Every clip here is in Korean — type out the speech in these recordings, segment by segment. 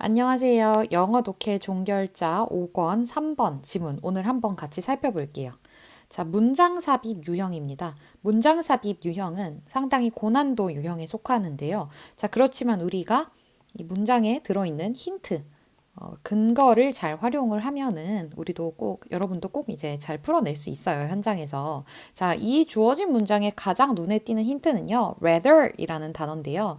안녕하세요. 영어 독해 종결자 5권 3번 지문 오늘 한번 같이 살펴볼게요. 자, 문장 삽입 유형입니다. 문장 삽입 유형은 상당히 고난도 유형에 속하는데요. 자, 그렇지만 우리가 이 문장에 들어있는 힌트, 근거를 잘 활용을 하면은 우리도 꼭, 여러분도 꼭 이제 잘 풀어낼 수 있어요, 현장에서. 자, 이 주어진 문장의 가장 눈에 띄는 힌트는요, rather 이라는 단어인데요.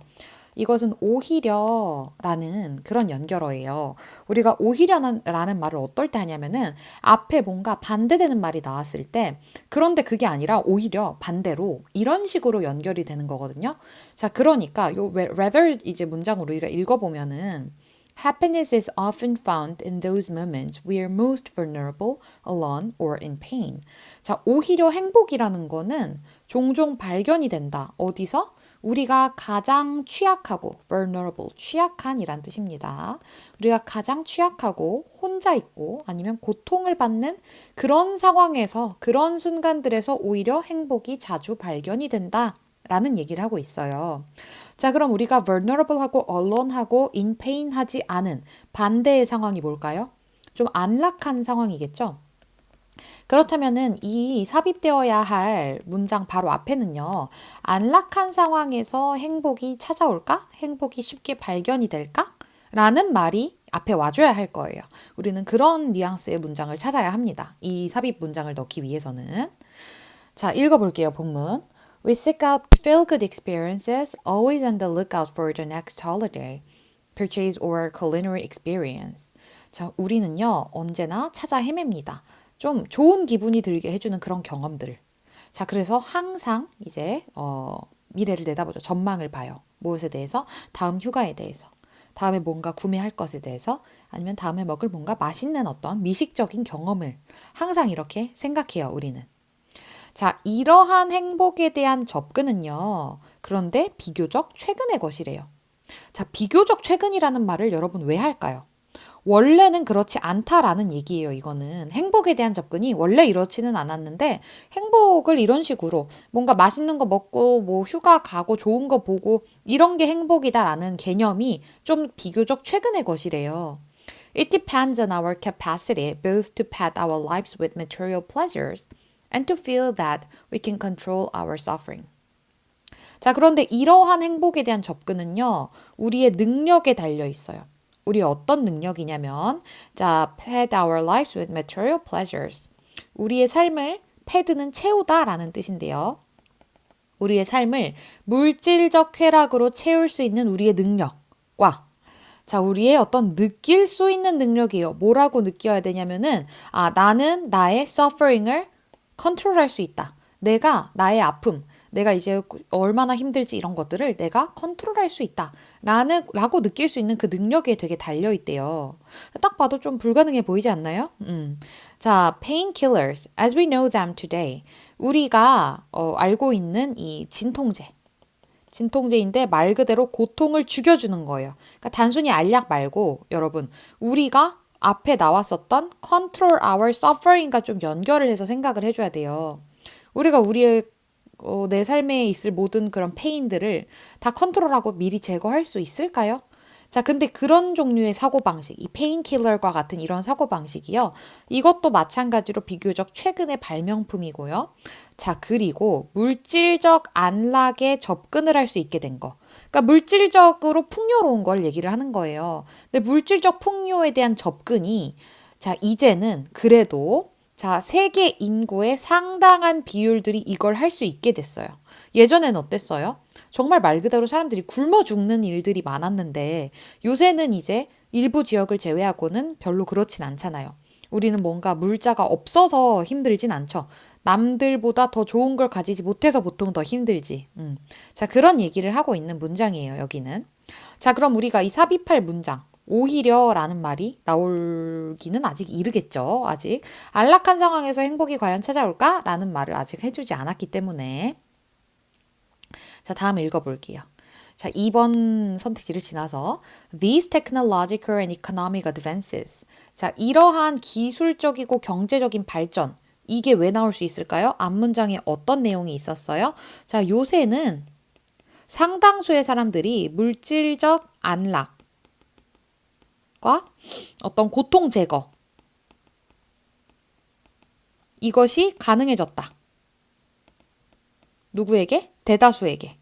이것은 오히려라는 그런 연결어예요. 우리가 오히려라는 말을 어떨 때 하냐면은 앞에 뭔가 반대되는 말이 나왔을 때 그런데 그게 아니라 오히려 반대로 이런 식으로 연결이 되는 거거든요. 자, 그러니까 요 rather 이제 문장으로 우리가 읽어보면은 Happiness is often found in those moments we are most vulnerable, alone, or in pain. 자, 오히려 행복이라는 거는 종종 발견이 된다. 어디서? 우리가 가장 취약하고 vulnerable, 취약한이란 뜻입니다. 우리가 가장 취약하고 혼자 있고 아니면 고통을 받는 그런 상황에서 그런 순간들에서 오히려 행복이 자주 발견이 된다. 라는 얘기를 하고 있어요. 자, 그럼 우리가 vulnerable하고 alone하고 in pain 하지 않은 반대의 상황이 뭘까요? 좀 안락한 상황이겠죠? 그렇다면은 이 삽입되어야 할 문장 바로 앞에는요, 안락한 상황에서 행복이 찾아올까? 행복이 쉽게 발견이 될까? 라는 말이 앞에 와줘야 할 거예요. 우리는 그런 뉘앙스의 문장을 찾아야 합니다. 이 삽입 문장을 넣기 위해서는. 자, 읽어볼게요, 본문. We seek out feel-good experiences, always on the lookout for the next holiday, purchase or culinary experience. 자, 우리는요, 언제나 찾아 헤맵니다. 좀 좋은 기분이 들게 해주는 그런 경험들을. 자, 그래서 항상 이제, 미래를 내다보죠. 전망을 봐요. 무엇에 대해서? 다음 휴가에 대해서. 다음에 뭔가 구매할 것에 대해서 아니면 다음에 먹을 뭔가 맛있는 어떤 미식적인 경험을 항상 이렇게 생각해요, 우리는. 자, 이러한 행복에 대한 접근은요. 그런데 비교적 최근의 것이래요. 자, 비교적 최근이라는 말을 여러분 왜 할까요? 원래는 그렇지 않다라는 얘기예요, 이거는. 행복에 대한 접근이 원래 이렇지는 않았는데, 행복을 이런 식으로 뭔가 맛있는 거 먹고, 뭐 휴가 가고, 좋은 거 보고, 이런 게 행복이다라는 개념이 좀 비교적 최근의 것이래요. It depends on our capacity both to pad our lives with material pleasures and to feel that we can control our suffering. 자, 그런데 이러한 행복에 대한 접근은요, 우리의 능력에 달려 있어요. 우리 어떤 능력이냐면, 자, pad our lives with material pleasures. 우리의 삶을 패드는 채우다라는 뜻인데요. 우리의 삶을 물질적 쾌락으로 채울 수 있는 우리의 능력과 자, 우리의 어떤 느낄 수 있는 능력이에요. 뭐라고 느껴야 되냐면은, 나는 나의 suffering을 컨트롤할 수 있다. 내가 나의 아픔, 내가 이제 얼마나 힘들지 이런 것들을 내가 컨트롤할 수 있다. 라고 느낄 수 있는 그 능력에 되게 달려있대요. 딱 봐도 좀 불가능해 보이지 않나요? 자, painkillers, as we know them today. 우리가 알고 있는 이 진통제. 진통제인데 말 그대로 고통을 죽여주는 거예요. 그러니까 단순히 알약 말고 여러분, 우리가 앞에 나왔었던 control our suffering과 좀 연결을 해서 생각을 해줘야 돼요. 우리가 우리의 내 삶에 있을 모든 그런 페인들을 다 컨트롤하고 미리 제거할 수 있을까요? 자, 근데 그런 종류의 사고방식, 이 페인킬러과 같은 이런 사고방식이요. 이것도 마찬가지로 비교적 최근의 발명품이고요. 자, 그리고 물질적 안락에 접근을 할 수 있게 된 거. 그러니까 물질적으로 풍요로운 걸 얘기를 하는 거예요. 근데 물질적 풍요에 대한 접근이 자, 이제는 그래도 자, 세계 인구의 상당한 비율들이 이걸 할 수 있게 됐어요. 예전에는 어땠어요? 정말 말 그대로 사람들이 굶어 죽는 일들이 많았는데 요새는 이제 일부 지역을 제외하고는 별로 그렇진 않잖아요. 우리는 뭔가 물자가 없어서 힘들진 않죠. 남들보다 더 좋은 걸 가지지 못해서 보통 더 힘들지. 자, 그런 얘기를 하고 있는 문장이에요, 여기는. 자, 그럼 우리가 이 삽입할 문장. 오히려라는 말이 나올기는 아직 이르겠죠. 아직 안락한 상황에서 행복이 과연 찾아올까? 라는 말을 아직 해주지 않았기 때문에 자, 다음 읽어볼게요. 자, 2번 선택지를 지나서 These technological and economic advances. 자, 이러한 기술적이고 경제적인 발전. 이게 왜 나올 수 있을까요? 앞문장에 어떤 내용이 있었어요? 자, 요새는 상당수의 사람들이 물질적 안락, 만족과 어떤 고통 제거. 이것이 가능해졌다. 누구에게? 대다수에게.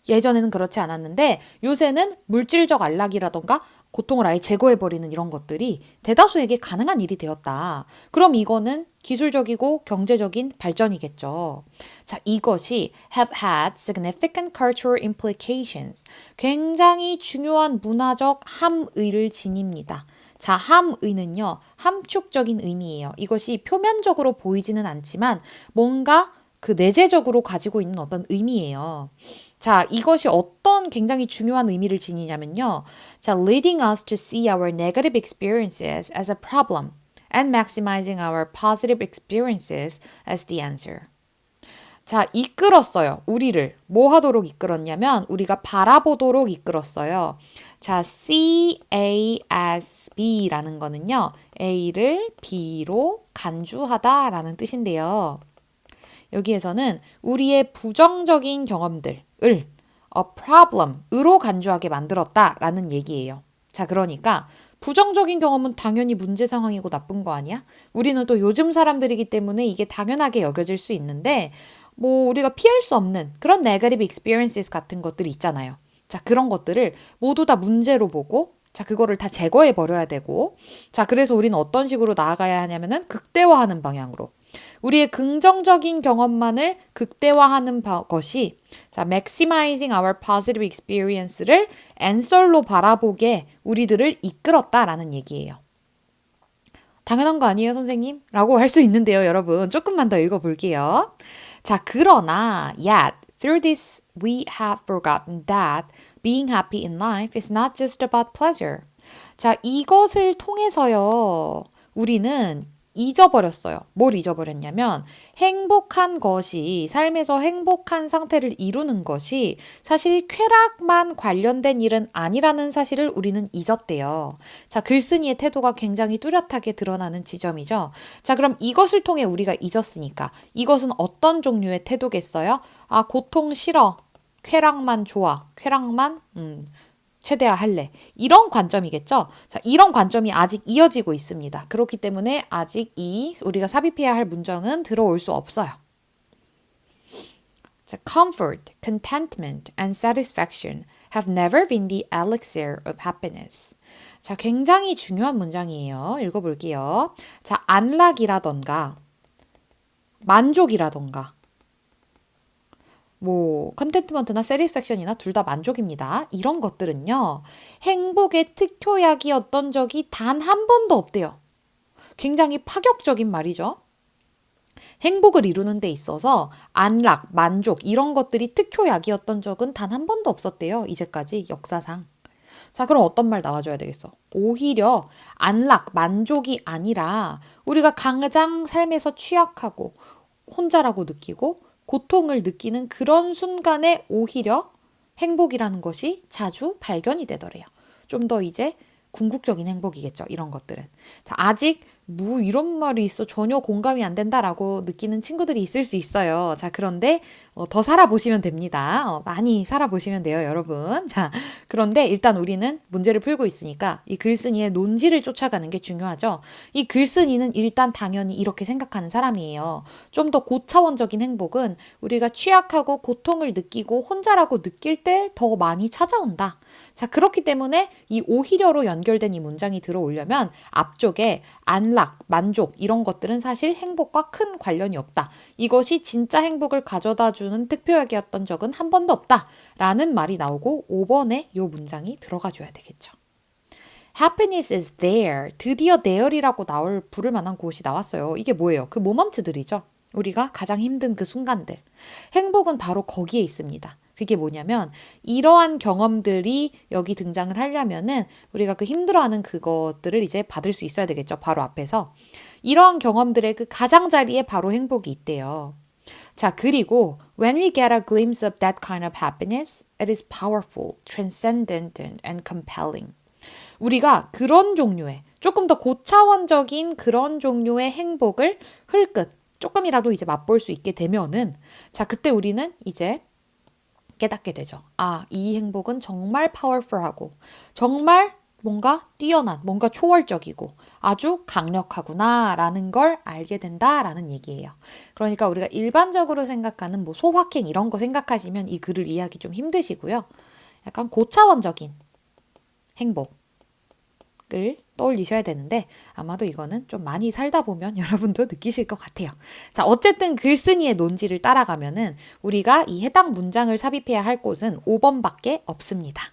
예전에는 그렇지 않았는데 요새는 물질적 안락이라던가 고통을 아예 제거해버리는 이런 것들이 대다수에게 가능한 일이 되었다. 그럼 이거는 기술적이고 경제적인 발전이겠죠. 자, 이것이 have had significant cultural implications. 굉장히 중요한 문화적 함의를 지닙니다. 자, 함의는요, 함축적인 의미예요. 이것이 표면적으로 보이지는 않지만 뭔가 그 내재적으로 가지고 있는 어떤 의미예요. 자, 이것이 어떤 굉장히 중요한 의미를 지니냐면요. 자, leading us to see our negative experiences as a problem and maximizing our positive experiences as the answer. 자, 이끌었어요. 우리를 뭐 하도록 이끌었냐면 우리가 바라보도록 이끌었어요. 자, C, A, S, B라는 거는요. A를 B로 간주하다라는 뜻인데요. 여기에서는 우리의 부정적인 경험들을 a problem으로 간주하게 만들었다라는 얘기예요. 자, 그러니까 부정적인 경험은 당연히 문제 상황이고 나쁜 거 아니야? 우리는 또 요즘 사람들이기 때문에 이게 당연하게 여겨질 수 있는데 뭐 우리가 피할 수 없는 그런 negative experiences 같은 것들이 있잖아요. 자, 그런 것들을 모두 다 문제로 보고 자, 그거를 다 제거해 버려야 되고 자, 그래서 우리는 어떤 식으로 나아가야 하냐면은 극대화하는 방향으로 우리의 긍정적인 경험만을 극대화하는 것이 자, maximizing our positive experience를 answer로 바라보게 우리들을 이끌었다라는 얘기예요. 당연한 거 아니에요, 선생님? 라고 할 수 있는데요, 여러분. 조금만 더 읽어볼게요. 자, 그러나 yet through this we have forgotten that being happy in life is not just about pleasure. 자, 이것을 통해서요. 우리는 잊어버렸어요. 뭘 잊어버렸냐면 행복한 것이 삶에서 행복한 상태를 이루는 것이 사실 쾌락만 관련된 일은 아니라는 사실을 우리는 잊었대요. 자, 글쓴이의 태도가 굉장히 뚜렷하게 드러나는 지점이죠. 자, 그럼 이것을 통해 우리가 잊었으니까 이것은 어떤 종류의 태도겠어요? 아, 고통 싫어. 쾌락만 좋아. 쾌락만 최대화할래. 이런 관점이겠죠. 자, 이런 관점이 아직 이어지고 있습니다. 그렇기 때문에 아직 우리가 삽입해야 할 문장은 들어올 수 없어요. 자, comfort, contentment, and satisfaction have never been the elixir of happiness. 자, 굉장히 중요한 문장이에요. 읽어볼게요. 자, 안락이라던가 만족이라던가 뭐 컨텐트먼트나 세티스팩션이나 둘 다 만족입니다. 이런 것들은요. 행복의 특효약이었던 적이 단 한 번도 없대요. 굉장히 파격적인 말이죠. 행복을 이루는 데 있어서 안락, 만족 이런 것들이 특효약이었던 적은 단 한 번도 없었대요. 이제까지 역사상. 자, 그럼 어떤 말 나와줘야 되겠어? 오히려 안락, 만족이 아니라 우리가 가장 삶에서 취약하고 혼자라고 느끼고 고통을 느끼는 그런 순간에 오히려 행복이라는 것이 자주 발견이 되더래요. 좀 더 이제 궁극적인 행복이겠죠. 이런 것들은. 자, 아직 뭐 이런 말이 있어 전혀 공감이 안 된다라고 느끼는 친구들이 있을 수 있어요. 자, 그런데 더 살아보시면 됩니다. 많이 살아보시면 돼요, 여러분. 자, 그런데 일단 우리는 문제를 풀고 있으니까 이 글쓴이의 논지를 쫓아가는 게 중요하죠. 이 글쓴이는 일단 당연히 이렇게 생각하는 사람이에요. 좀 더 고차원적인 행복은 우리가 취약하고 고통을 느끼고 혼자라고 느낄 때 더 많이 찾아온다. 자, 그렇기 때문에 이 오히려로 연결된 이 문장이 들어오려면 앞쪽에 안락, 만족 이런 것들은 사실 행복과 큰 관련이 없다. 이것이 진짜 행복을 가져다 주는 특효약이었던 적은 한 번도 없다. 라는 말이 나오고 5번에 이 문장이 들어가 줘야 되겠죠. Happiness is there. 드디어 there이라고 부를 만한 곳이 나왔어요. 이게 뭐예요? 그 모먼트들이죠. 우리가 가장 힘든 그 순간들. 행복은 바로 거기에 있습니다. 그게 뭐냐면 이러한 경험들이 여기 등장을 하려면은 우리가 그 힘들어하는 그것들을 이제 받을 수 있어야 되겠죠. 바로 앞에서. 이러한 경험들의 그 가장자리에 바로 행복이 있대요. 자, 그리고 when we get a glimpse of that kind of happiness, it is powerful, transcendent, and compelling. 우리가 그런 종류의 조금 더 고차원적인 그런 종류의 행복을 흘끗 조금이라도 이제 맛볼 수 있게 되면은 자, 그때 우리는 이제 깨닫게 되죠. 아, 이 행복은 정말 파워풀하고 정말 뭔가 뛰어난, 뭔가 초월적이고 아주 강력하구나라는 걸 알게 된다라는 얘기예요. 그러니까 우리가 일반적으로 생각하는 뭐 소확행 이런 거 생각하시면 이 글을 이해하기 좀 힘드시고요. 약간 고차원적인 행복을 떠올리셔야 되는데 아마도 이거는 좀 많이 살다 보면 여러분도 느끼실 것 같아요. 자, 어쨌든 글쓴이의 논지를 따라가면은 우리가 이 해당 문장을 삽입해야 할 곳은 5번밖에 없습니다.